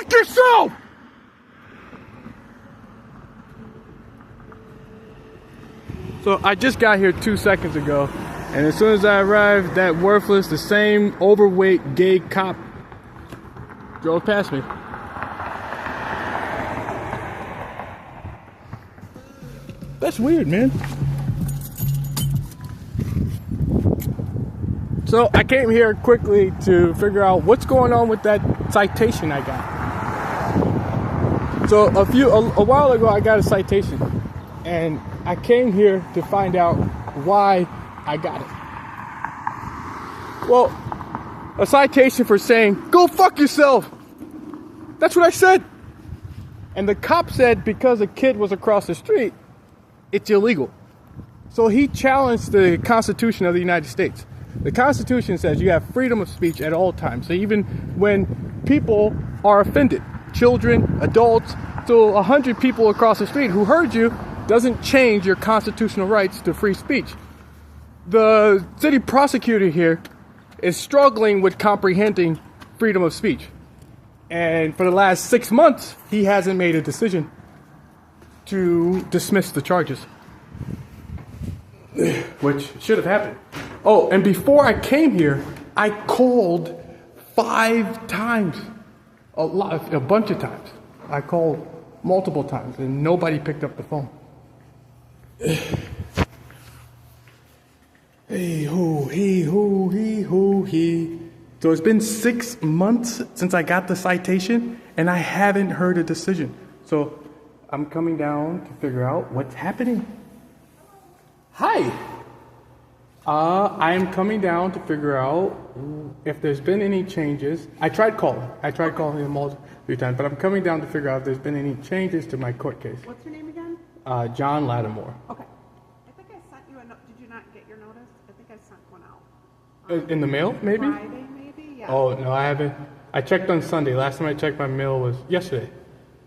fuck yourself! So I just got here 2 seconds ago, and as soon as I arrived, that worthless, the same overweight gay cop drove past me. That's weird, man. So I came here quickly to figure out what's going on with that citation I got. So a while ago I got a citation, and I came here to find out why I got it. Well, a citation for saying, "Go fuck yourself." That's what I said. And the cop said because a kid was across the street, it's illegal. So he challenged the Constitution of the United States. The Constitution says you have freedom of speech at all times. So even when people are offended, children, adults, so 100 people across the street who heard you doesn't change your constitutional rights to free speech. The city prosecutor here is struggling with comprehending freedom of speech. And for the last 6 months, he hasn't made a decision to dismiss the charges, which should have happened. Oh, and before I came here, I called 5 times, a bunch of times. I called multiple times, and nobody picked up the phone. Hey ho, he ho, he ho, he. So it's been 6 months since I got the citation, and I haven't heard a decision. So I'm coming down to figure out what's happening. Hi. I am coming down to figure out if there's been any changes. I tried calling him multiple times, but I'm coming down to figure out if there's been any changes to my court case. What's your name again? John Lattimore. Okay. I think I sent you a note. Did you not get your notice? I think I sent one out. In the mail, maybe? Friday, maybe? Yeah. Oh, no, I haven't. I checked on Sunday. Last time I checked my mail was yesterday.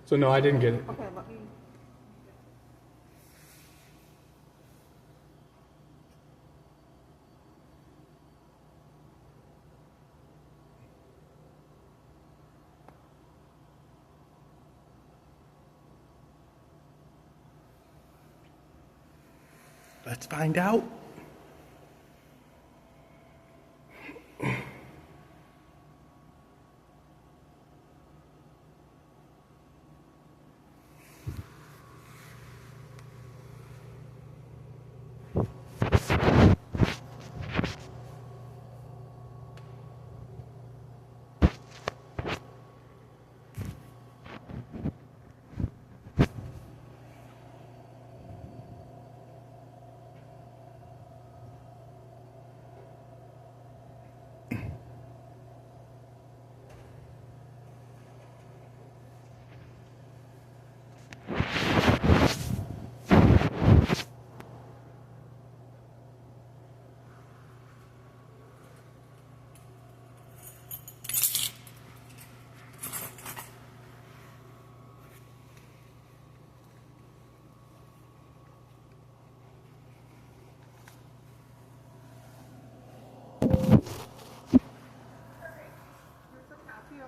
So no, I didn't get it. Okay, let me... Let's find out.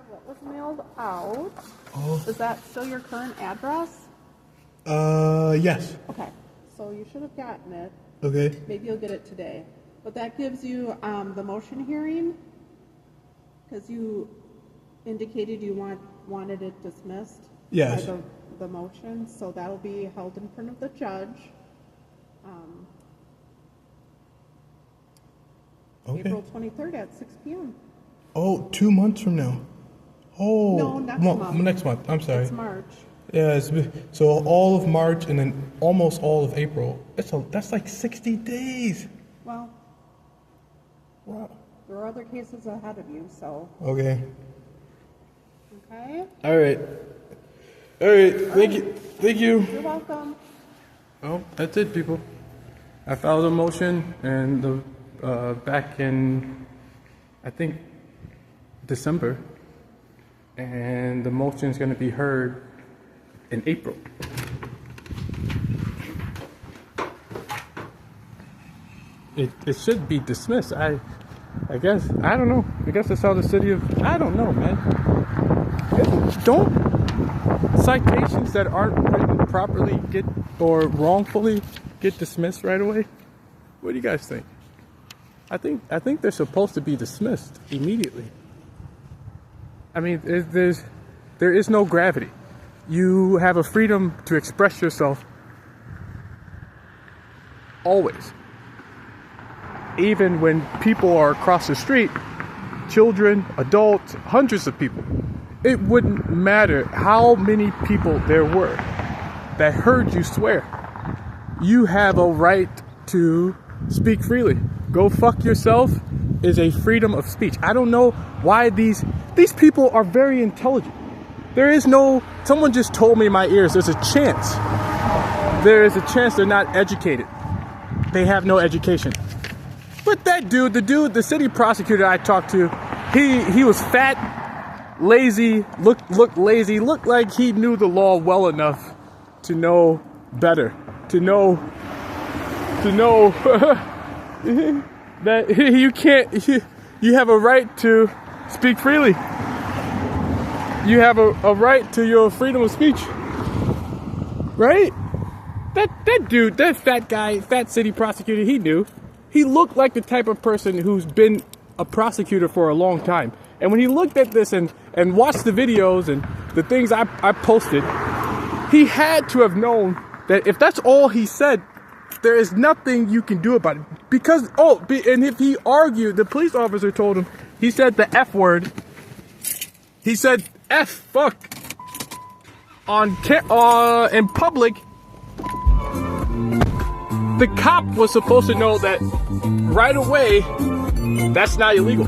What was mailed out? Oh. Is that still your current address? Yes. Okay, so you should have gotten it. Okay. Maybe you'll get it today. But that gives you the motion hearing, because you indicated you wanted it dismissed. Yes. By the motion, so that'll be held in front of the judge. Okay. April 23rd at 6 p.m. Oh, 2 months from now. Oh. No, next month. Next month. I'm sorry. It's March. Yeah, so all of March and then almost all of April. That's like 60 days. Well, Wow. there are other cases ahead of you, so. Okay. Okay? All right. Thank you. Thank you. You're welcome. Oh, that's it, people. I filed a motion and back in, I think, December, and the motion is going to be heard in April. It should be dismissed. I guess, I don't know. I guess that's how the city of, I don't know, man. don't citations that aren't written properly or wrongfully get dismissed right away? What do you guys think? I think they're supposed to be dismissed immediately. I mean, there is no gravity. You have a freedom to express yourself always. Even when people are across the street, children, adults, hundreds of people. It wouldn't matter how many people there were that heard you swear. You have a right to speak freely. Go fuck yourself is a freedom of speech. I don't know why these people are very intelligent. Someone just told me in my ears, there is a chance they're not educated. They have no education. But that dude, the city prosecutor I talked to, he was fat, lazy, looked lazy, looked like he knew the law well enough to know better, to know that you have a right to speak freely. You have a right to your freedom of speech. Right? That dude, that fat guy, fat city prosecutor, he knew. He looked like the type of person who's been a prosecutor for a long time. And when he looked at this and watched the videos and the things I posted, he had to have known that if that's all he said, there is nothing you can do about it. Because, and if he argued, the police officer told him, he said the F word. He said F, fuck, in public. The cop was supposed to know that right away, that's not illegal.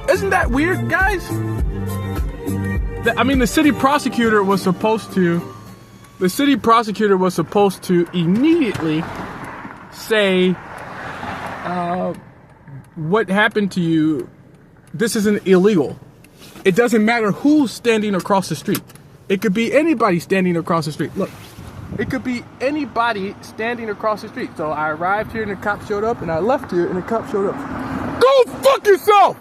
Isn't that weird, guys? The city prosecutor was supposed to immediately say, what happened to you, this isn't illegal. It doesn't matter who's standing across the street. It could be anybody standing across the street. Look. It could be anybody standing across the street. So I arrived here and the cop showed up, and I left here and the cop showed up. Go fuck yourself!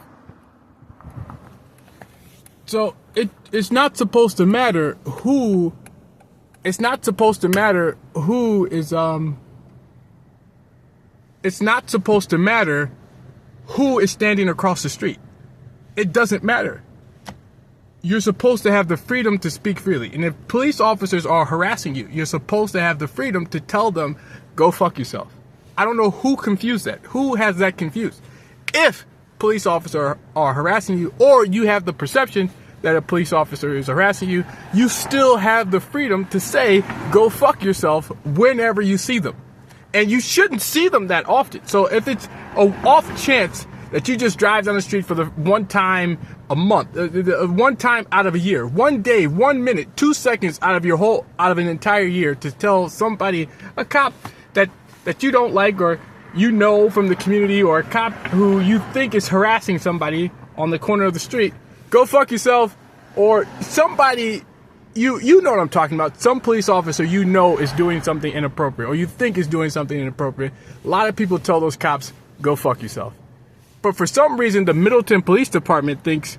So it's not supposed to matter who. It's not supposed to matter who is It's not supposed to matter who is standing across the street. It doesn't matter. You're supposed to have the freedom to speak freely. And if police officers are harassing you, you're supposed to have the freedom to tell them, go fuck yourself. I don't know who confused that. Who has that confused? If police officers are harassing you, or you have the perception that a police officer is harassing you, you still have the freedom to say, go fuck yourself whenever you see them. And you shouldn't see them that often. So if it's an off chance that you just drive down the street for the one time a month, one time out of a year, 1 day, 1 minute, 2 seconds out of an entire year to tell somebody, a cop that you don't like or you know from the community, or a cop who you think is harassing somebody on the corner of the street, go fuck yourself, or somebody, you know what I'm talking about, some police officer you know is doing something inappropriate, or you think is doing something inappropriate. A lot of people tell those cops, go fuck yourself. But for some reason, the Middleton Police Department thinks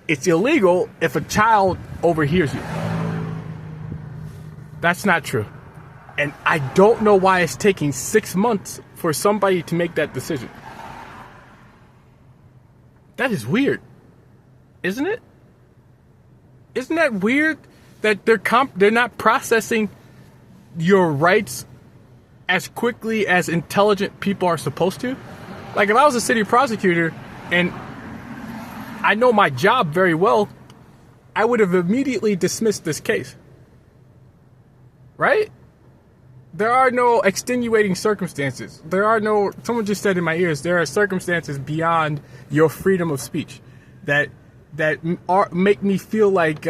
it's illegal if a child overhears you. That's not true. And I don't know why it's taking 6 months for somebody to make that decision. That is weird. Isn't it? Isn't that weird that they're not processing your rights as quickly as intelligent people are supposed to? Like, if I was a city prosecutor and I know my job very well, I would have immediately dismissed this case. Right? There are no extenuating circumstances. Someone just said in my ears, there are circumstances beyond your freedom of speech that make me feel like,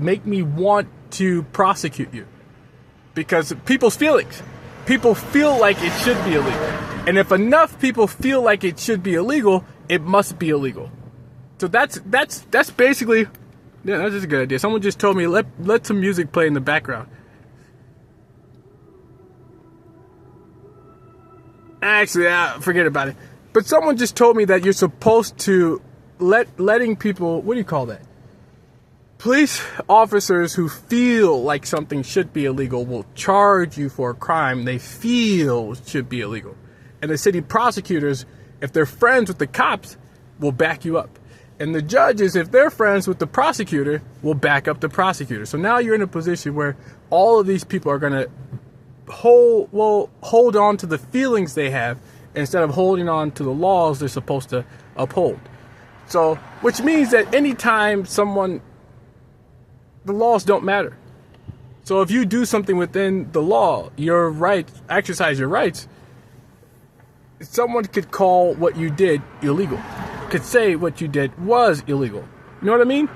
make me want to prosecute you. Because people's feelings. People feel like it should be illegal. And if enough people feel like it should be illegal, it must be illegal. So that's basically, yeah, that's just a good idea. Someone just told me, let some music play in the background. Actually, forget about it. But someone just told me that you're supposed to letting people, what do you call that? Police officers who feel like something should be illegal will charge you for a crime they feel should be illegal. And the city prosecutors, if they're friends with the cops, will back you up. And the judges, if they're friends with the prosecutor, will back up the prosecutor. So now you're in a position where all of these people are going to hold on to the feelings they have instead of holding on to the laws they're supposed to uphold. So, which means that anytime the laws don't matter. So if you do something within the law, your rights, exercise your rights, someone could call what you did illegal, could say what you did was illegal. You know what I mean?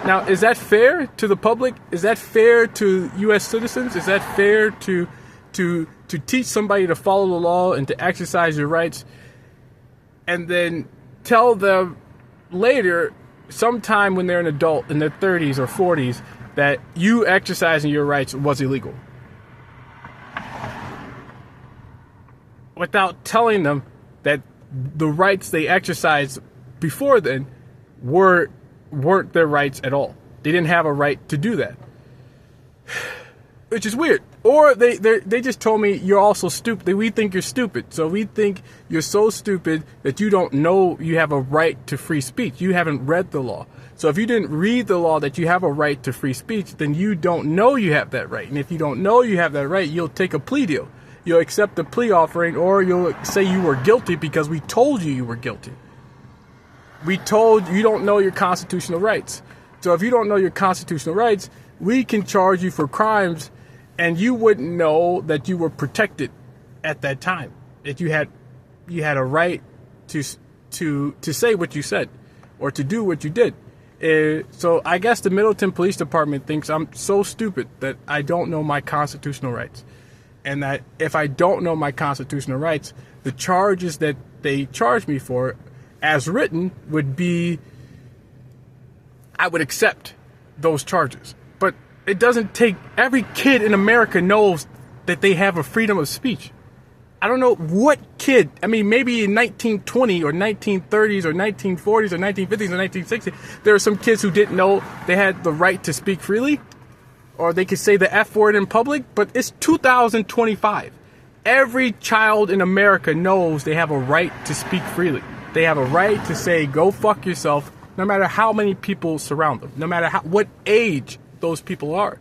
Now, is that fair to the public? Is that fair to U.S. citizens? Is that fair to teach somebody to follow the law and to exercise your rights, and then tell them later, sometime when they're an adult in their 30s or 40s, that you exercising your rights was illegal, without telling them that the rights they exercised before then weren't their rights at all. They didn't have a right to do that, which is weird. Or they just told me, you're also stupid. We think you're stupid. So we think you're so stupid that you don't know you have a right to free speech. You haven't read the law. So if you didn't read the law that you have a right to free speech, then you don't know you have that right. And if you don't know you have that right, you'll take a plea deal. You'll accept the plea offering, or you'll say you were guilty because we told you were guilty. We told you don't know your constitutional rights. So if you don't know your constitutional rights, we can charge you for crimes, and you wouldn't know that you were protected at that time. That you had a right to say what you said, or to do what you did. So I guess the Middleton Police Department thinks I'm so stupid that I don't know my constitutional rights. And that if I don't know my constitutional rights, the charges that they charge me for, as written, would be, I would accept those charges. But it doesn't take, every kid in America knows that they have a freedom of speech. I don't know what kid, I mean, maybe in 1920 or 1930s or 1940s or 1950s or 1960s, there are some kids who didn't know they had the right to speak freely, or they could say the F word in public, but it's 2025. Every child in America knows they have a right to speak freely. They have a right to say, go fuck yourself, no matter how many people surround them, no matter what age those people are.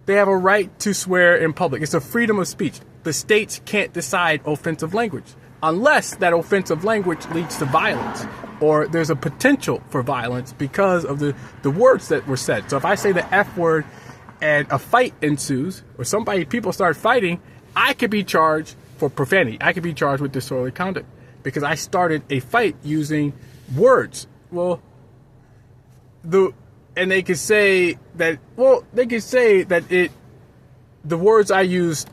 They have a right to swear in public. It's a freedom of speech. The states can't decide offensive language unless that offensive language leads to violence, or there's a potential for violence because of the words that were said. So if I say the F word and a fight ensues, or people start fighting, I could be charged for profanity. I could be charged with disorderly conduct because I started a fight using words. Well, and they could say that, the words I used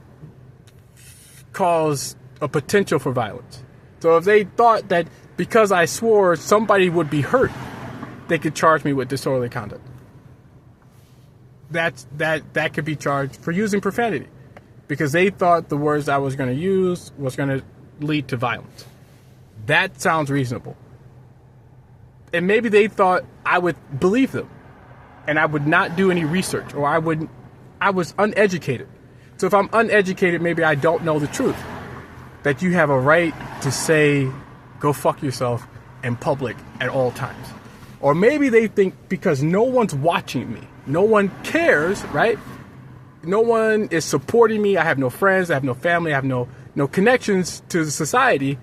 cause a potential for violence. So if they thought that because I swore somebody would be hurt, they could charge me with disorderly conduct. That could be charged for using profanity because they thought the words I was going to use was going to lead to violence. That sounds reasonable. And maybe they thought I would believe them and I would not do any research, or I was uneducated. So if I'm uneducated, maybe I don't know the truth. That you have a right to say, go fuck yourself in public at all times. Or maybe they think because no one's watching me, no one cares, right? No one is supporting me. I have no friends. I have no family. I have no connections to the society,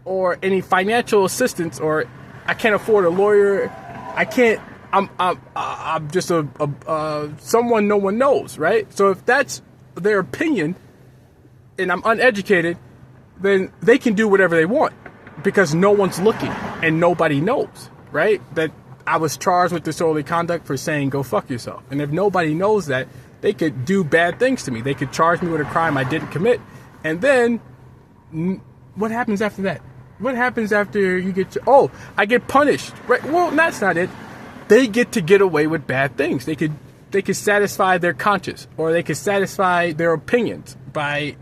or any financial assistance, or I can't afford a lawyer. I'm just someone no one knows, right? So if that's their opinion and I'm uneducated, then they can do whatever they want because no one's looking and nobody knows, right? That I was charged with disorderly conduct for saying go fuck yourself. And if nobody knows that, they could do bad things to me. They could charge me with a crime I didn't commit. And then what happens after that? What happens after you I get punished, right? Well, that's not it. They get away with bad things. They could satisfy their conscience, or they could satisfy their opinions by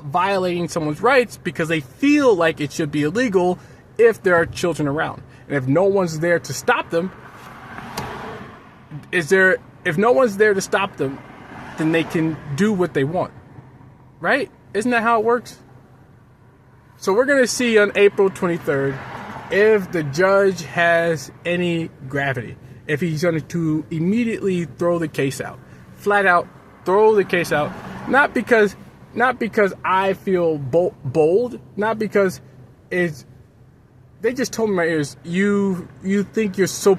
violating someone's rights because they feel like it should be illegal if there are children around. And if no one's there to stop them, if no one's there to stop them, then they can do what they want. Right? Isn't that how it works? So we're going to see on April 23rd if the judge has any gravity. If he's going to immediately throw the case out. Flat out throw the case out. Not because I feel bold. Not because they just told me in my ears, you think you're so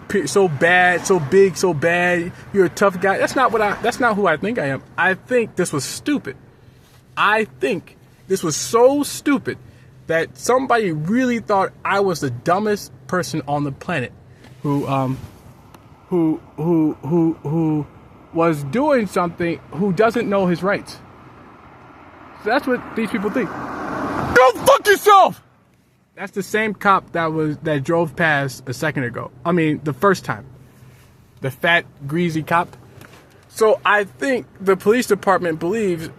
bad, so big, so bad. You're a tough guy. That's not who I think I am. I think this was stupid. I think this was so stupid that somebody really thought I was the dumbest person on the planet who was doing something, who doesn't know his rights. So that's what these people think. Go fuck yourself! That's the same cop that drove past a second ago. I mean, the first time. The fat, greasy cop. So I think the police department believes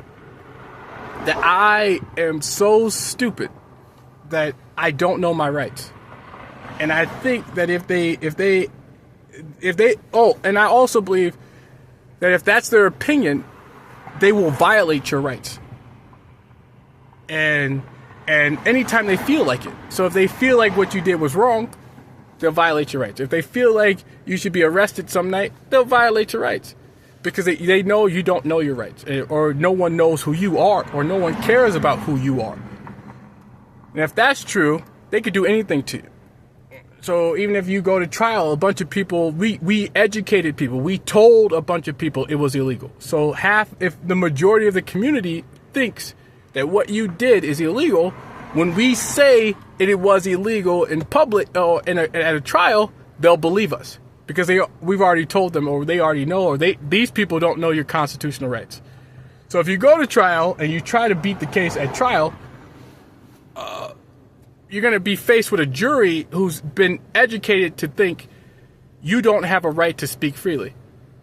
that I am so stupid that I don't know my rights. And I think that if they, and I also believe that if that's their opinion, they will violate your rights. And anytime they feel like it. So if they feel like what you did was wrong, they'll violate your rights. If they feel like you should be arrested some night, they'll violate your rights. Because they know you don't know your rights. Or no one knows who you are. Or no one cares about who you are. And if that's true, they could do anything to you. So even if you go to trial, a bunch of people, we educated people. We told a bunch of people it was illegal. So if the majority of the community thinks that what you did is illegal, when we say it was illegal in public or at a trial, they'll believe us because we've already told them, or they already know, or these people don't know your constitutional rights. So if you go to trial and you try to beat the case at trial, you're going to be faced with a jury who's been educated to think you don't have a right to speak freely.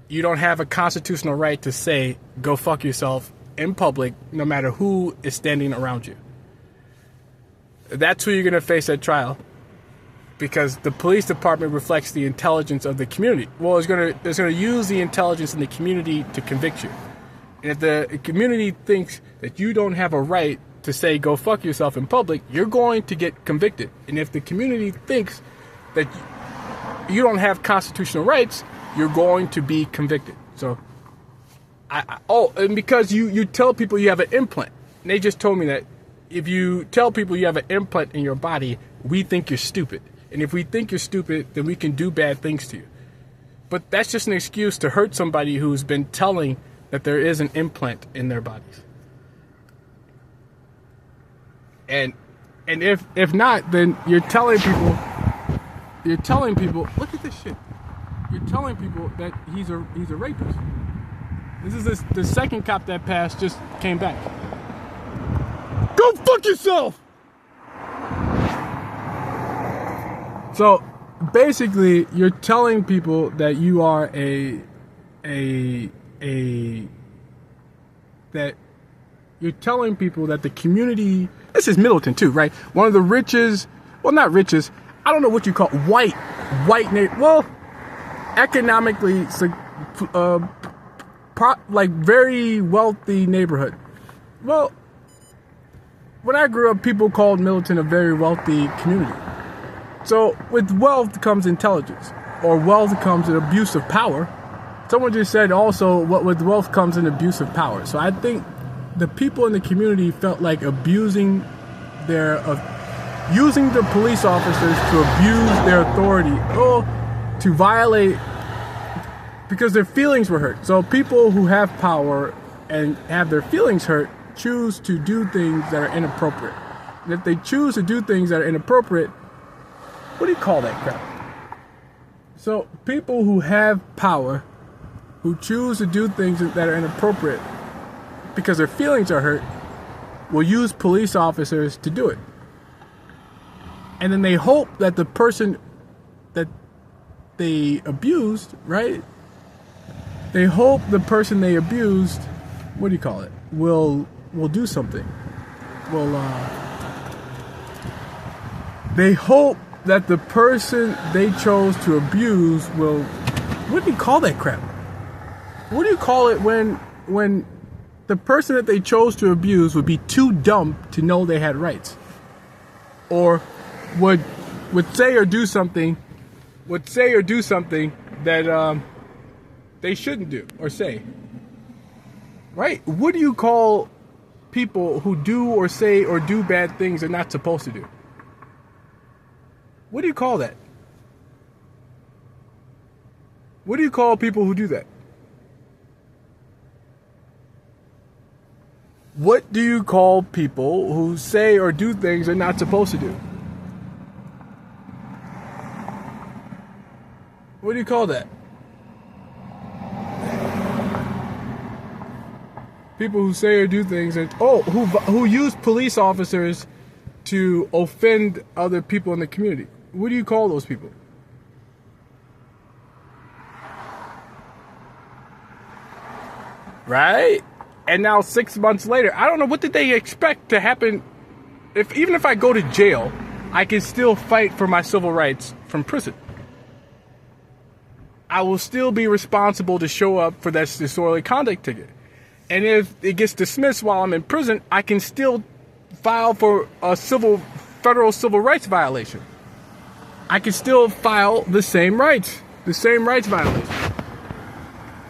You don't have a constitutional right to say, go fuck yourself in public, no matter who is standing around you. That's who you're going to face at trial, because the police department reflects the intelligence of the community. Well, it's going to use the intelligence in the community to convict you. And if the community thinks that you don't have a right to say go fuck yourself in public, you're going to get convicted. And if the community thinks that you don't have constitutional rights, you're going to be convicted. So and because you tell people you have an implant. And they just told me that if you tell people you have an implant in your body, we think you're stupid. And if we think you're stupid, then we can do bad things to you. But that's just an excuse to hurt somebody who's been telling that there is an implant in their bodies. And if not, then you're telling people, look at this shit. You're telling people that he's a rapist. This is the second cop that passed just came back. Go fuck yourself! So basically, you're telling people that you are that you're telling people that the community, this is Middleton too, right? One of the richest, well, not richest, I don't know what you call white, well, economically, like very wealthy neighborhood. Well, when I grew up, people called Middleton a very wealthy community. So with wealth comes intelligence, or wealth comes an abuse of power. Someone just said also, what with wealth comes an abuse of power. So I think the people in the community felt like using the police officers to abuse their authority, or to violate, because their feelings were hurt. So people who have power and have their feelings hurt choose to do things that are inappropriate. And if they choose to do things that are inappropriate, what do you call that crap? So people who have power, who choose to do things that are inappropriate because their feelings are hurt, will use police officers to do it. And then they hope that the person that they abused, right? They hope the person they abused, what do you call it, will do something. they hope that the person they chose to abuse will, what do you call that crap? What do you call it when the person that they chose to abuse would be too dumb to know they had rights? Or would say or do something that they shouldn't do or say. Right? What do you call people who do or say or do bad things they're not supposed to do? What do you call that? What do you call people who do that? What do you call people who say or do things they're not supposed to do? What do you call that? People who say or do things and who use police officers to offend other people in the community. What do you call those people? Right? And now 6 months later, I don't know, what did they expect to happen? Even if I go to jail, I can still fight for my civil rights from prison. I will still be responsible to show up for that disorderly conduct ticket. And if it gets dismissed while I'm in prison, I can still file for a federal civil rights violation. I can still file the same rights violation.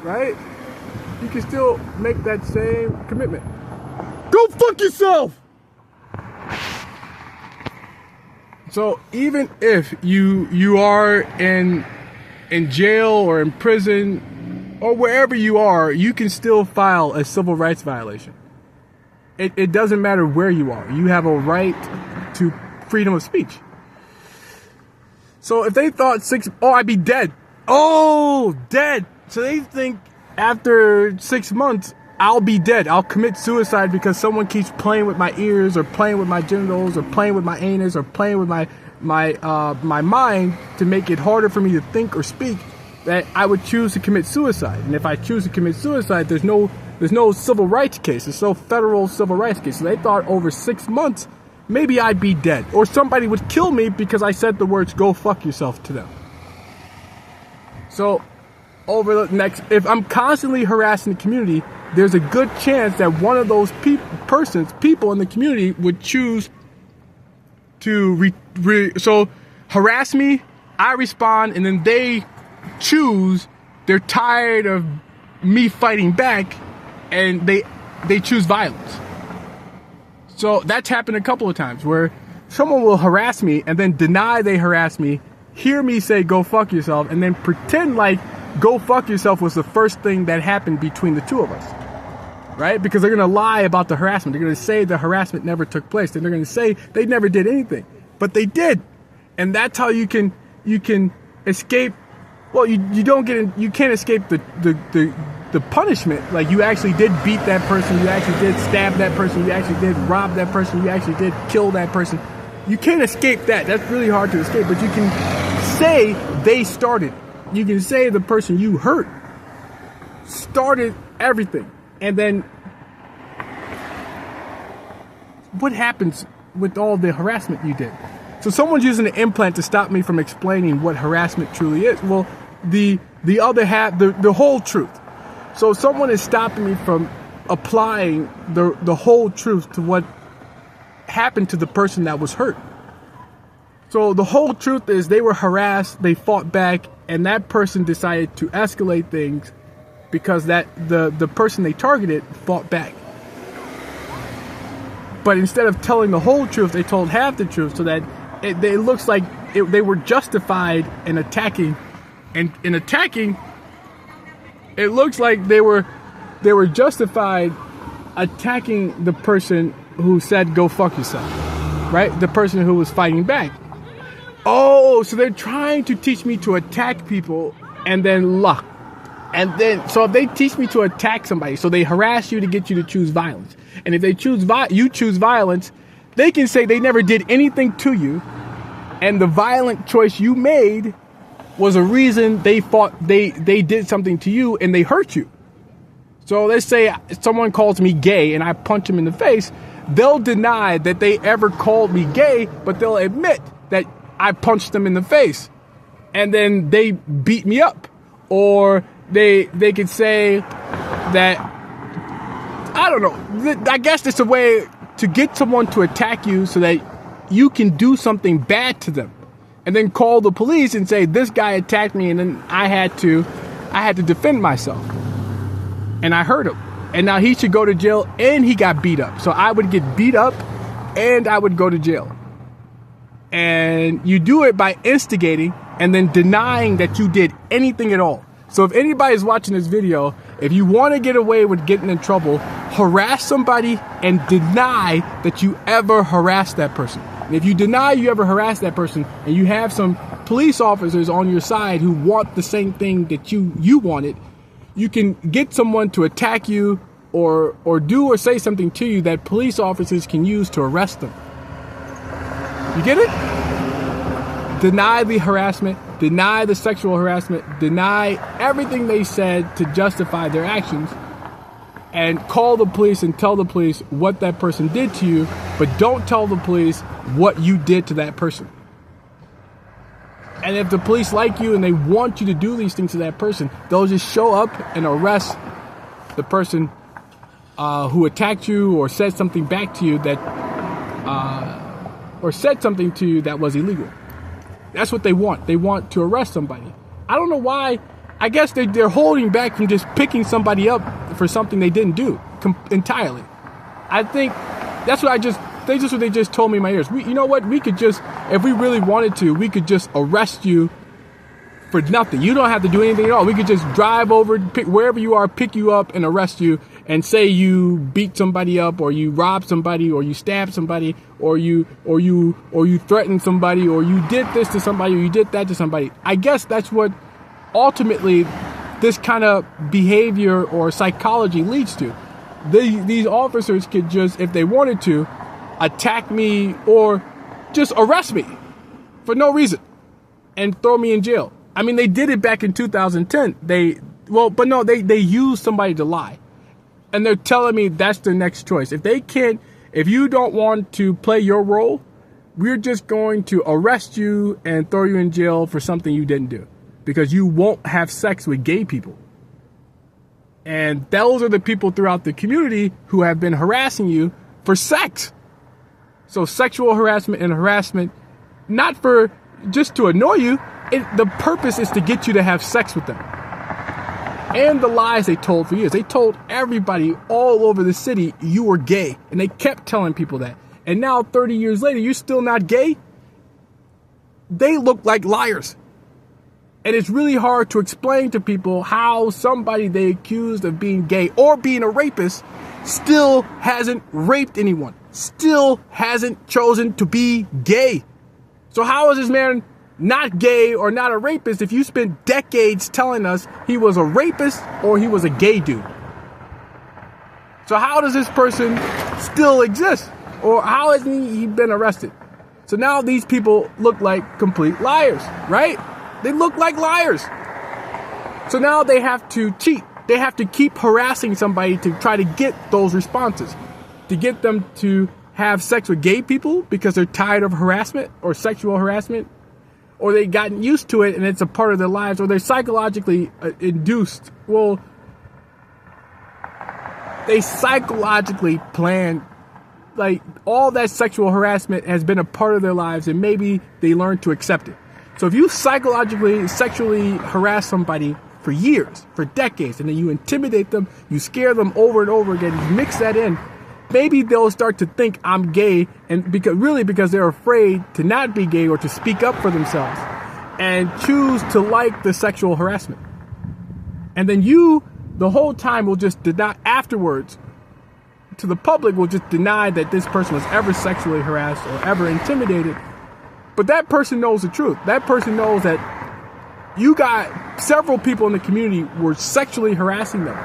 Right? You can still make that same commitment. Go fuck yourself! So even if you are in jail or in prison or wherever you are, you can still file a civil rights violation. It doesn't matter where you are. You have a right to freedom of speech. So if they thought I'd be dead. Oh, dead. So they think after 6 months, I'll be dead. I'll commit suicide because someone keeps playing with my ears or playing with my genitals or playing with my anus or playing with my mind to make it harder for me to think or speak, that I would choose to commit suicide. And if I choose to commit suicide, there's no civil rights case. There's no federal civil rights case. So they thought over 6 months, maybe I'd be dead. Or somebody would kill me because I said the words, go fuck yourself to them. So over the next, if I'm constantly harassing the community, there's a good chance that one of those people in the community would choose to so harass me, I respond, and then they choose, they're tired of me fighting back, and they choose violence. So that's happened a couple of times where someone will harass me and then deny they harassed me, hear me say go fuck yourself, and then pretend like go fuck yourself was the first thing that happened between the two of us. Right? Because they're going to lie about the harassment. They're going to say the harassment never took place. And they're going to say they never did anything. But they did. And that's how you can escape. Well, you can't escape the punishment. Like, you actually did beat that person. You actually did stab that person. You actually did rob that person. You actually did kill that person. You can't escape that. That's really hard to escape. But you can say they started. You can say the person you hurt started everything. And then what happens with all the harassment you did? So someone's using an implant to stop me from explaining what harassment truly is. Well, the other half, the whole truth. So someone is stopping me from applying the whole truth to what happened to the person that was hurt. So the whole truth is they were harassed, they fought back, and that person decided to escalate things because the person they targeted fought back. But instead of telling the whole truth, they told half the truth, so that it looks like they were justified in attacking. And in attacking, it looks like they were justified attacking the person who said go fuck yourself, right? The person who was fighting back. Oh, so they're trying to teach me to attack people and then luck. And then, so if they teach me to attack somebody, so they harass you to get you to choose violence. And if they choose violence, they can say they never did anything to you, and the violent choice you made was a reason they did something to you and they hurt you. So let's say someone calls me gay and I punch them in the face. They'll deny that they ever called me gay, but they'll admit that I punched them in the face, and then they beat me up. Or they could say that, I don't know, I guess it's a way to get someone to attack you so that you can do something bad to them, and then call the police and say, this guy attacked me, and then I had to defend myself, and I hurt him, and now he should go to jail, and he got beat up. So I would get beat up and I would go to jail. And you do it by instigating and then denying that you did anything at all. So if anybody's watching this video, if you want to get away with getting in trouble, harass somebody and deny that you ever harassed that person. And if you deny you ever harassed that person, and you have some police officers on your side who want the same thing that you wanted, you can get someone to attack you or do or say something to you that police officers can use to arrest them. You get it? Deny the harassment, deny the sexual harassment, deny everything they said to justify their actions, and call the police and tell the police what that person did to you, but don't tell the police what you did to that person. And if the police like you and they want you to do these things to that person, they'll just show up and arrest the person who attacked you or said something back to you that was illegal. That's what they want. They want to arrest somebody. I don't know why. I guess they're holding back from just picking somebody up for something they didn't do entirely. I think that's what they just told me in my ears. You know what? We could just, if we really wanted to, we could just arrest you for nothing. You don't have to do anything at all. We could just drive over, pick wherever you are, pick you up and arrest you, and say you beat somebody up, or you robbed somebody, or you stabbed somebody, or you threatened somebody, or you did this to somebody, or you did that to somebody. I guess that's what ultimately this kind of behavior or psychology leads to. These officers could just, if they wanted to, attack me or just arrest me for no reason and throw me in jail. I mean, they did it back in 2010. They used somebody to lie. And they're telling me that's their next choice. If you don't want to play your role, we're just going to arrest you and throw you in jail for something you didn't do, because you won't have sex with gay people. And those are the people throughout the community who have been harassing you for sex. So sexual harassment and harassment, not for just to annoy you. The purpose is to get you to have sex with them. And the lies they told for years. They told everybody all over the city you were gay. And they kept telling people that. And now 30 years later, you're still not gay? They look like liars. And it's really hard to explain to people how somebody they accused of being gay or being a rapist still hasn't raped anyone. Still hasn't chosen to be gay. So how is this man not gay or not a rapist if you spent decades telling us he was a rapist or he was a gay dude? So how does this person still exist? Or how hasn't he been arrested? So now these people look like complete liars, right? They look like liars. So now they have to cheat. They have to keep harassing somebody to try to get those responses, to get them to have sex with gay people because they're tired of harassment or sexual harassment, or they've gotten used to it and it's a part of their lives, or they're psychologically induced. Well, they psychologically plan, like, all that sexual harassment has been a part of their lives, and maybe they learn to accept it. So if you psychologically, sexually harass somebody for years, for decades, and then you intimidate them, you scare them over and over again, you mix that in, maybe they'll start to think I'm gay, and because they're afraid to not be gay or to speak up for themselves, and choose to like the sexual harassment. And then you, the whole time, will just deny afterwards, to the public, will just deny that this person was ever sexually harassed or ever intimidated. But that person knows the truth. That person knows that you got several people in the community were sexually harassing them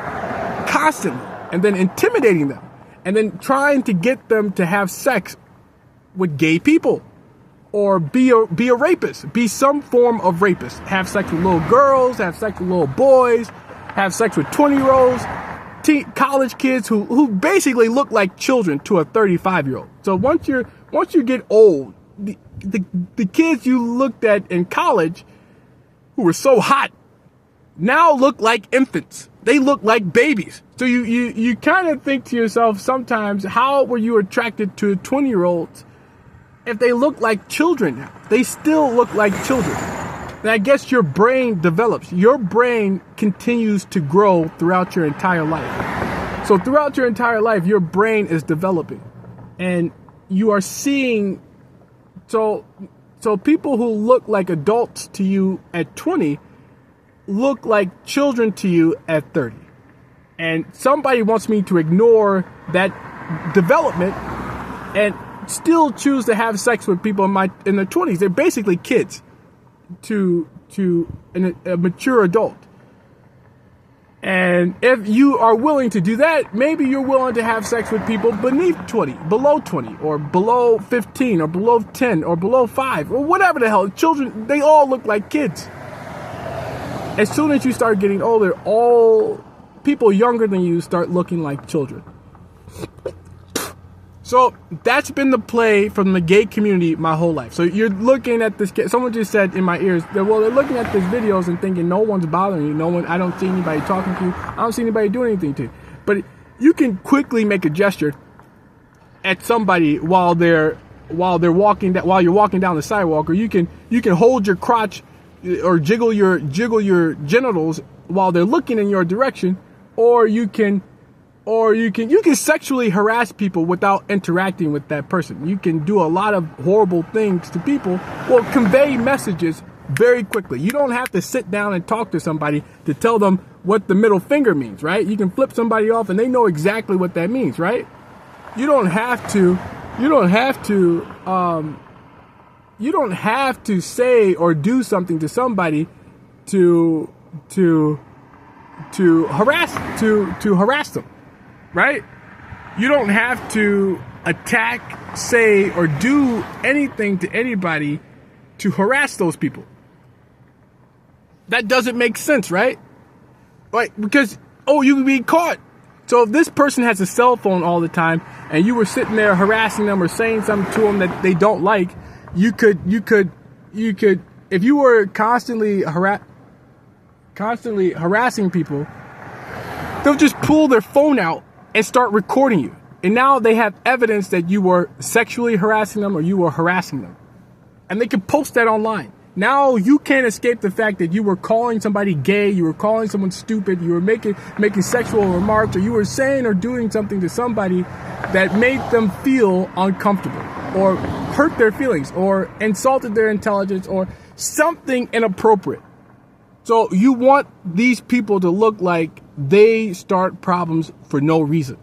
constantly, and then intimidating them, and then trying to get them to have sex with gay people, or be a rapist, be some form of rapist, have sex with little girls, have sex with little boys, have sex with 20-year-olds, college kids who basically look like children to a 35-year-old. So once you get old, the kids you looked at in college who were so hot now look like infants. They look like babies. So you kind of think to yourself sometimes, how were you attracted to 20-year-olds if they look like children now? They still look like children. And I guess your brain develops. Your brain continues to grow throughout your entire life. So throughout your entire life, your brain is developing. And you are seeing, so people who look like adults to you at 20 look like children to you at 30. And somebody wants me to ignore that development and still choose to have sex with people in their 20s. They're basically kids to a mature adult. And if you are willing to do that, maybe you're willing to have sex with people beneath 20, below 20, or below 15, or below 10, or below 5, or whatever the hell. Children, they all look like kids. As soon as you start getting older, all people younger than you start looking like children. So that's been the play from the gay community my whole life. So you're looking at this kid. Someone just said in my ears, well, they're looking at these videos and thinking no one's bothering you. I don't see anybody talking to you. I don't see anybody doing anything to you. But you can quickly make a gesture at somebody while you're walking down the sidewalk, or you can hold your crotch or jiggle your genitals while they're looking in your direction, or you can sexually harass people without interacting with that person. You can do a lot of horrible things to people. Well, convey messages very quickly. You don't have to sit down and talk to somebody to tell them what the middle finger means, right? You can flip somebody off and they know exactly what that means, right? You don't have to say or do something to somebody to harass them, right? You don't have to attack, say, or do anything to anybody to harass those people. That doesn't make sense, right? Like, because, you can be caught. So if this person has a cell phone all the time and you were sitting there harassing them or saying something to them that they don't like, you could, if you were constantly harassing people, they'll just pull their phone out and start recording you. And now they have evidence that you were sexually harassing them or you were harassing them. And they can post that online. Now you can't escape the fact that you were calling somebody gay, you were calling someone stupid, you were making sexual remarks, or you were saying or doing something to somebody that made them feel uncomfortable, or hurt their feelings, or insulted their intelligence, or something inappropriate. So you want these people to look like they start problems for no reason.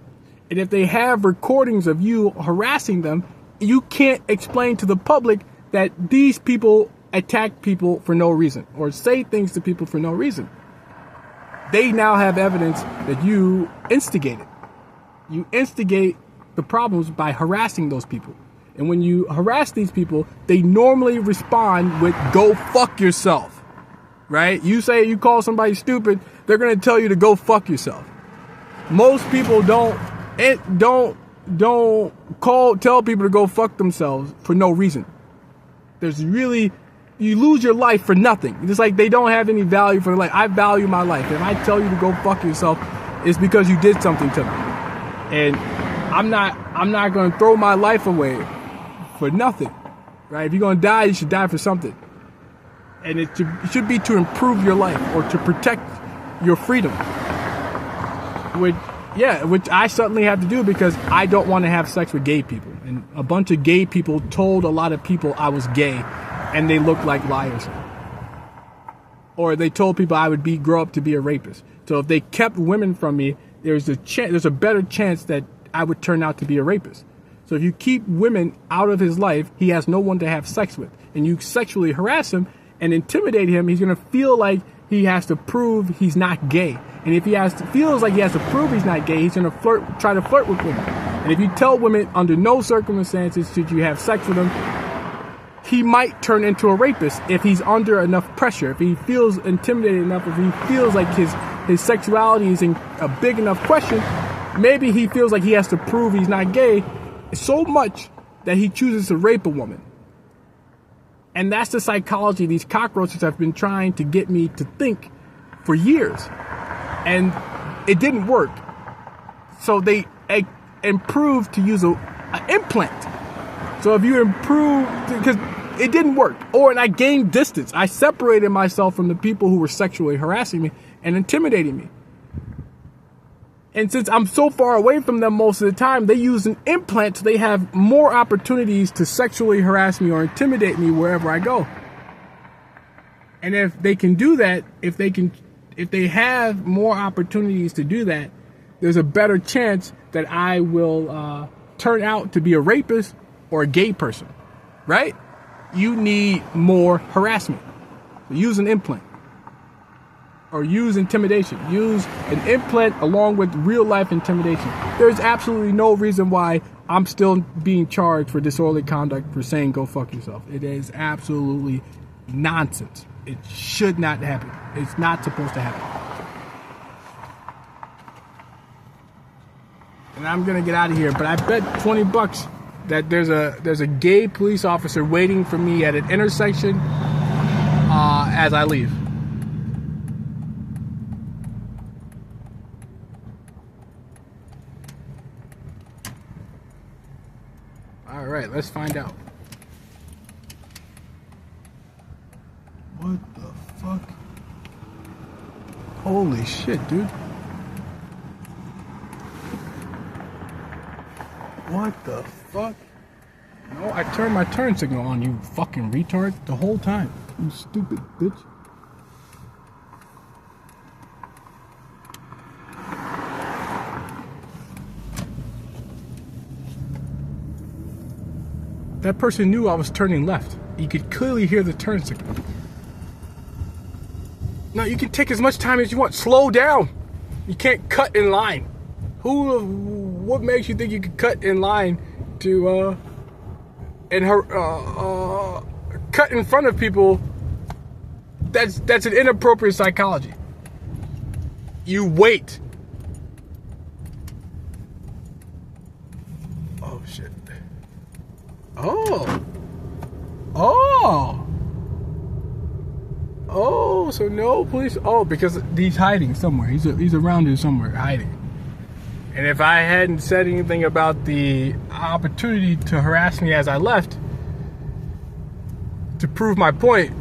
And if they have recordings of you harassing them, you can't explain to the public that these people attack people for no reason or say things to people for no reason. They now have evidence that you instigated. You instigate the problems by harassing those people. And when you harass these people, they normally respond with, go fuck yourself. Right? You call somebody stupid, they're going to tell you to go fuck yourself. Most people don't tell people to go fuck themselves for no reason. You lose your life for nothing. It's like they don't have any value for life. I value my life. If I tell you to go fuck yourself, it's because you did something to me. And I'm not going to throw my life away for nothing. Right? If you're going to die, you should die for something. And it should be to improve your life or to protect your freedom. Which I certainly have to do because I don't want to have sex with gay people. And a bunch of gay people told a lot of people I was gay, and they looked like liars. Or they told people I would grow up to be a rapist. So if they kept women from me, there's a better chance that I would turn out to be a rapist. So if you keep women out of his life, he has no one to have sex with. And you sexually harass him and intimidate him, he's going to feel like he has to prove he's not gay. And if feels like he has to prove he's not gay, he's going to try to flirt with women. And if you tell women under no circumstances should you have sex with him, he might turn into a rapist if he's under enough pressure, if he feels intimidated enough, if he feels like his sexuality is in a big enough question. Maybe he feels like he has to prove he's not gay so much that he chooses to rape a woman. And that's the psychology these cockroaches have been trying to get me to think for years. And it didn't work. So they improved to use an implant. So if you improve, because it didn't work. And I gained distance. I separated myself from the people who were sexually harassing me and intimidating me. And since I'm so far away from them most of the time, they use an implant so they have more opportunities to sexually harass me or intimidate me wherever I go. And if they can do that, if they have more opportunities to do that, there's a better chance that I will turn out to be a rapist or a gay person, right? You need more harassment. Use an implant. Or use intimidation. Use an implant along with real life intimidation. There's absolutely no reason why I'm still being charged for disorderly conduct for saying go fuck yourself. It is absolutely nonsense. It should not happen. It's not supposed to happen. And I'm gonna get out of here, but I bet $20 that there's a gay police officer waiting for me at an intersection as I leave. All right, let's find out. What the fuck? Holy shit, dude. What the fuck? No, I turned my turn signal on, you fucking retard, the whole time. You stupid bitch. That person knew I was turning left. You could clearly hear the turn signal. No, you can take as much time as you want. Slow down. You can't cut in line. What makes you think you can cut in line to cut in front of people? That's an inappropriate psychology. You wait. Oh shit. Oh, so no police. Oh, because he's hiding somewhere. He's around here somewhere, hiding. And if I hadn't said anything about the opportunity to harass me as I left, to prove my point,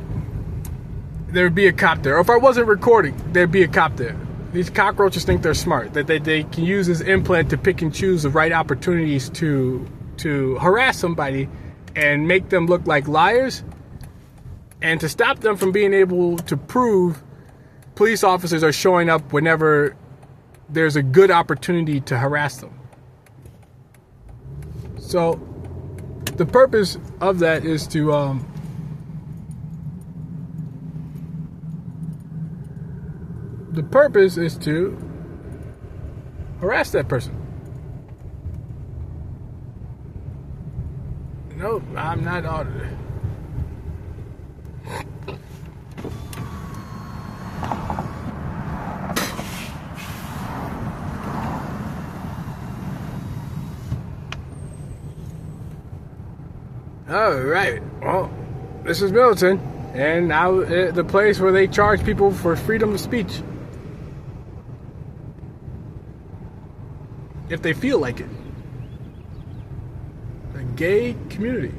there'd be a cop there. Or if I wasn't recording, there'd be a cop there. These cockroaches think they're smart, that they can use this implant to pick and choose the right opportunities to harass somebody and make them look like liars, and to stop them from being able to prove police officers are showing up whenever there's a good opportunity to harass them. So the purpose of that is to harass that person. Nope, I'm not audited. All right. Well, this is Middleton, and now the place where they charge people for freedom of speech, if they feel like it. A gay community,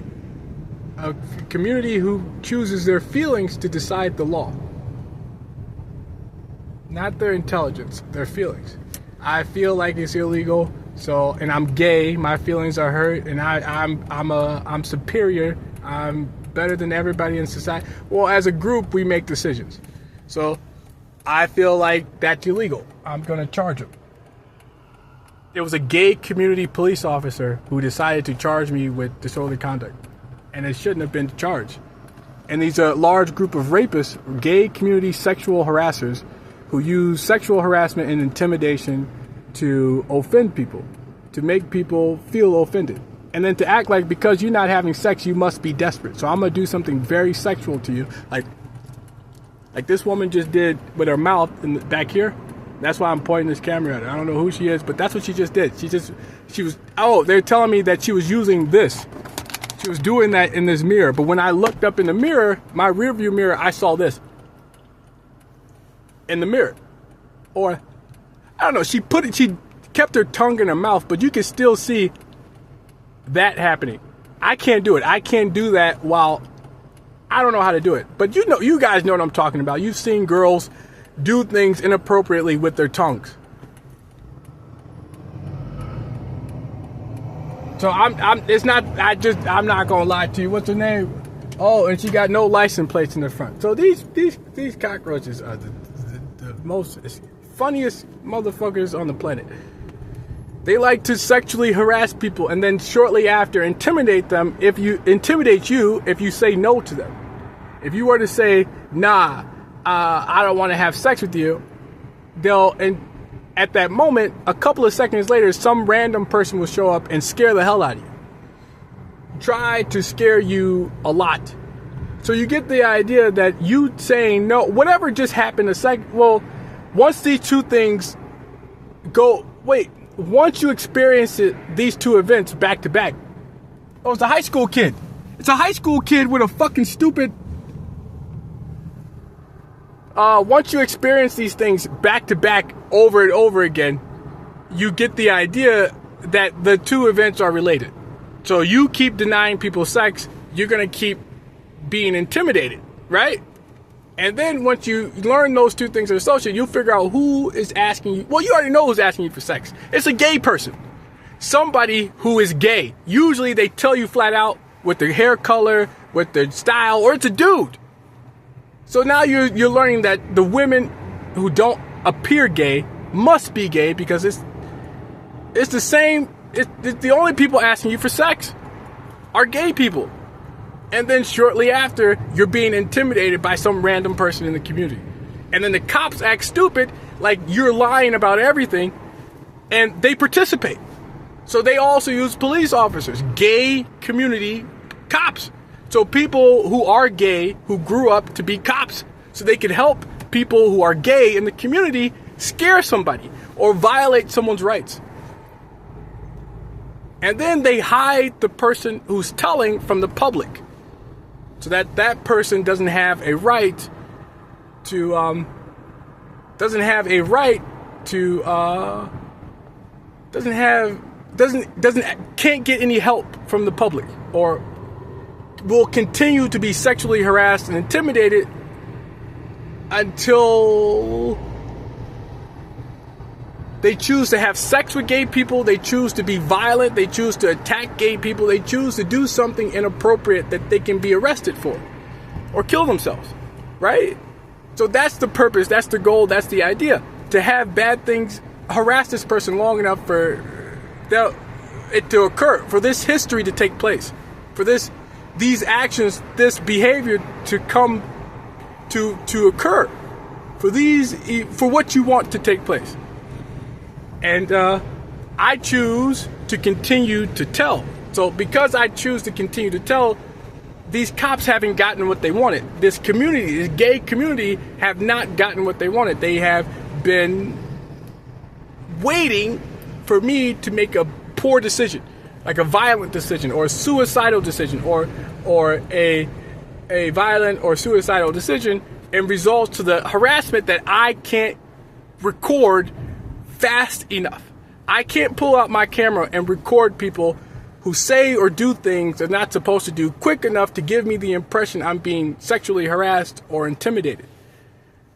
a community who chooses their feelings to decide the law, not their intelligence, their feelings. I feel like it's illegal. So, and I'm gay, my feelings are hurt, and I'm superior, I'm better than everybody in society. Well, as a group, we make decisions. So, I feel like that's illegal. I'm gonna charge him. There was a gay community police officer who decided to charge me with disorderly conduct, and it shouldn't have been charged. And these are a large group of rapists, gay community sexual harassers, who use sexual harassment and intimidation to offend people, to make people feel offended, and then to act like because you're not having sex, you must be desperate. So I'm gonna do something very sexual to you, like this woman just did with her mouth in the back here. That's why I'm pointing this camera at her. I don't know who she is, but that's what she just did. She was. Oh, they're telling me that she was using this. She was doing that in this mirror. But when I looked up in the mirror, my rear view mirror, I saw this in the mirror. Or, I don't know, she kept her tongue in her mouth, but you can still see that happening. I can't do it. I can't do that while I don't know how to do it. But you guys know what I'm talking about. You've seen girls do things inappropriately with their tongues. So I'm not gonna lie to you. What's her name? Oh, and she got no license plates in the front. So these cockroaches are the most funniest motherfuckers on the planet. They like to sexually harass people and then shortly after intimidate you if you say no to them. If you were to say, nah, I don't want to have sex with you, and at that moment, a couple of seconds later, some random person will show up and scare the hell out of you. Try to scare you a lot. So you get the idea that you saying no, whatever just happened once these two things once you experience these two events back to back, it's a high school kid. It's a high school kid with a fucking stupid. Once you experience these things back to back over and over again, you get the idea that the two events are related. So you keep denying people sex, you're going to keep being intimidated, right? And then once you learn those two things are associated, you'll figure out who is asking you. Well, you already know who's asking you for sex. It's a gay person. Somebody who is gay. Usually they tell you flat out with their hair color, with their style, or it's a dude. So now you're learning that the women who don't appear gay must be gay because it's the same. It's the only people asking you for sex are gay people. And then shortly after, you're being intimidated by some random person in the community. And then the cops act stupid, like you're lying about everything, and they participate. So they also use police officers, gay community cops. So people who are gay, who grew up to be cops, so they can help people who are gay in the community scare somebody or violate someone's rights. And then they hide the person who's telling from the public. So that person doesn't have a right to can't get any help from the public, or will continue to be sexually harassed and intimidated until they choose to have sex with gay people, they choose to be violent, they choose to attack gay people, they choose to do something inappropriate that they can be arrested for or kill themselves, right? So that's the purpose, that's the goal, that's the idea. To have bad things, harass this person long enough for it to occur, for this history to take place, for these actions, this behavior to come to occur, for what you want to take place. And I choose to continue to tell. So because I choose to continue to tell, these cops haven't gotten what they wanted. This community, this gay community, have not gotten what they wanted. They have been waiting for me to make a poor decision, like a violent decision or a suicidal decision or a violent or suicidal decision, and results to the harassment that I can't record fast enough. I can't pull out my camera and record people who say or do things they're not supposed to do quick enough to give me the impression I'm being sexually harassed or intimidated.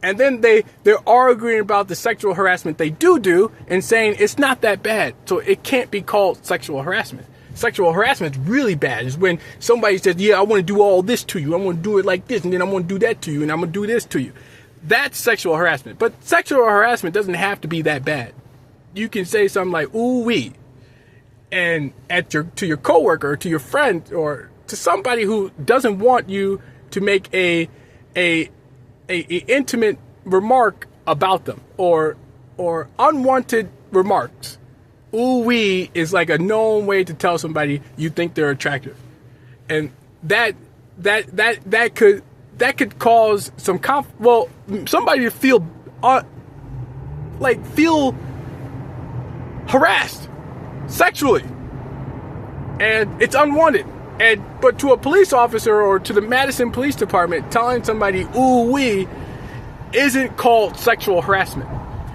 And then they're arguing about the sexual harassment they do and saying it's not that bad, so it can't be called sexual harassment. Sexual harassment is really bad. It's when somebody says, yeah, I want to do all this to you, I want to do it like this, and then I want to do that to you, and I'm going to do this to you. That's sexual harassment. But sexual harassment doesn't have to be that bad. You can say something like, ooh wee, and to your coworker, or to your friend, or to somebody who doesn't want you to make a intimate remark about them, or unwanted remarks. Ooh wee is like a known way to tell somebody you think they're attractive, and that could cause some somebody to feel harassed sexually, and it's unwanted. But to a police officer or to the Madison Police Department, telling somebody "ooh wee" isn't called sexual harassment.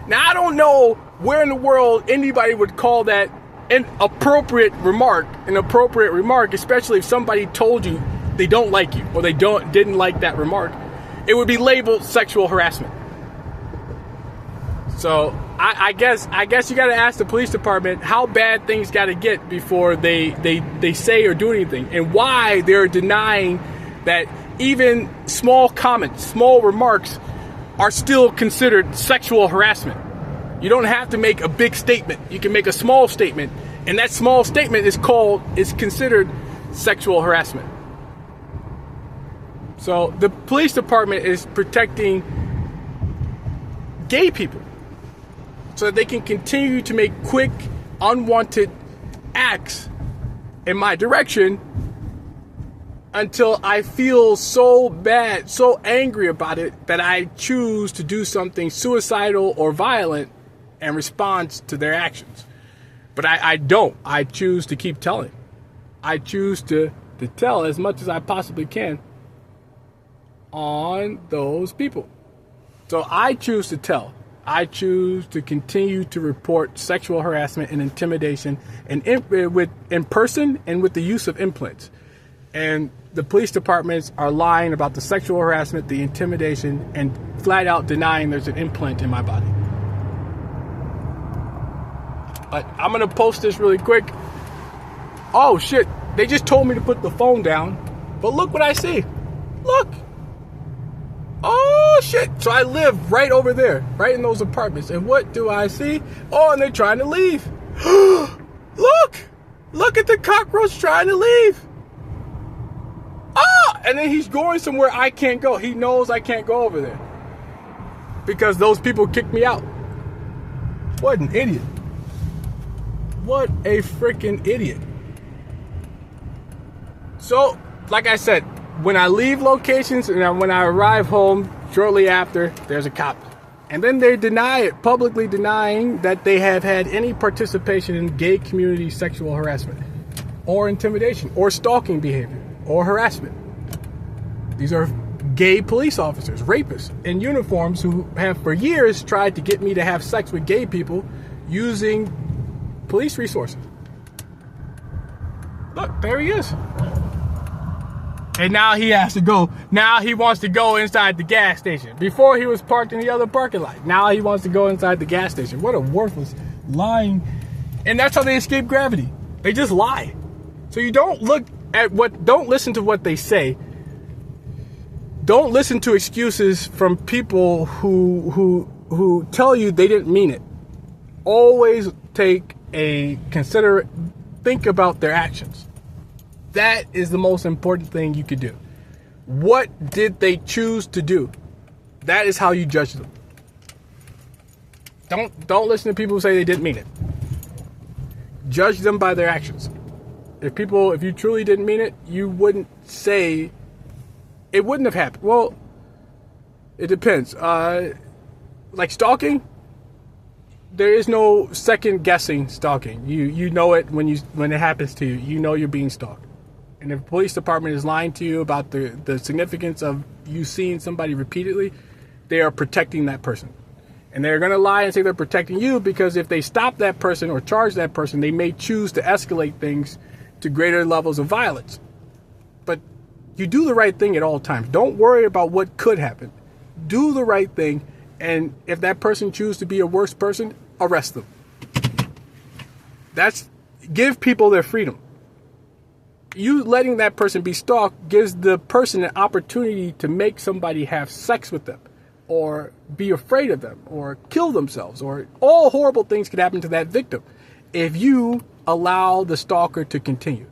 Now, I don't know where in the world anybody would call that an appropriate remark, especially if somebody told you they don't like you or they didn't like that remark. It would be labeled sexual harassment. So I guess you got to ask the police department how bad things got to get before they say or do anything, and why they're denying that even small comments, small remarks are still considered sexual harassment. You don't have to make a big statement. You can make a small statement, and that small statement is considered sexual harassment. So the police department is protecting gay people so that they can continue to make quick, unwanted acts in my direction until I feel so bad, so angry about it, that I choose to do something suicidal or violent in response to their actions. But I don't. I choose to keep telling. I choose to tell as much as I possibly can on those people. So I choose to tell. I choose to continue to report sexual harassment and intimidation in person and with the use of implants. And the police departments are lying about the sexual harassment, the intimidation, and flat out denying there's an implant in my body. But I'm going to post this really quick. Oh shit, they just told me to put the phone down. But look what I see. Look. Oh shit. So I live right over there, right in those apartments. And what do I see? Oh, and they're trying to leave. Look at the cockroach trying to leave. And then he's going somewhere I can't go. He knows I can't go over there because those people kicked me out. What an idiot. What a freaking idiot. So, like I said, when I leave locations and when I arrive home shortly after, there's a cop. And then they deny it, publicly denying that they have had any participation in gay community sexual harassment or intimidation or stalking behavior or harassment. These are gay police officers, rapists in uniforms who have for years tried to get me to have sex with gay people using police resources. Look, there he is. And now he has to go. Now he wants to go inside the gas station. Before he was parked in the other parking lot. Now he wants to go inside the gas station. What a worthless lying. And that's how they escape gravity. They just lie. So you don't listen to what they say. Don't listen to excuses from people who tell you they didn't mean it. Always think about their actions. That is the most important thing you could do. What did they choose to do? That is how you judge them. Don't listen to people who say they didn't mean it. Judge them by their actions. If you truly didn't mean it, you wouldn't say it wouldn't have happened. Well, it depends. Like stalking, there is no second guessing stalking. You know it when it happens to you. You know you're being stalked. And if the police department is lying to you about the significance of you seeing somebody repeatedly, they are protecting that person. And they're going to lie and say they're protecting you because if they stop that person or charge that person, they may choose to escalate things to greater levels of violence. But you do the right thing at all times. Don't worry about what could happen. Do the right thing. And if that person chooses to be a worse person, arrest them. Give people their freedom. You letting that person be stalked gives the person an opportunity to make somebody have sex with them or be afraid of them or kill themselves, or all horrible things could happen to that victim if you allow the stalker to continue.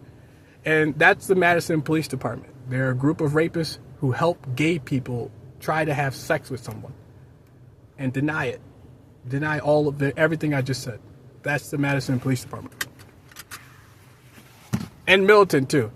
And that's the Madison Police Department. They're a group of rapists who help gay people try to have sex with someone and deny it. Deny everything I just said. That's the Madison Police Department. And Middleton too.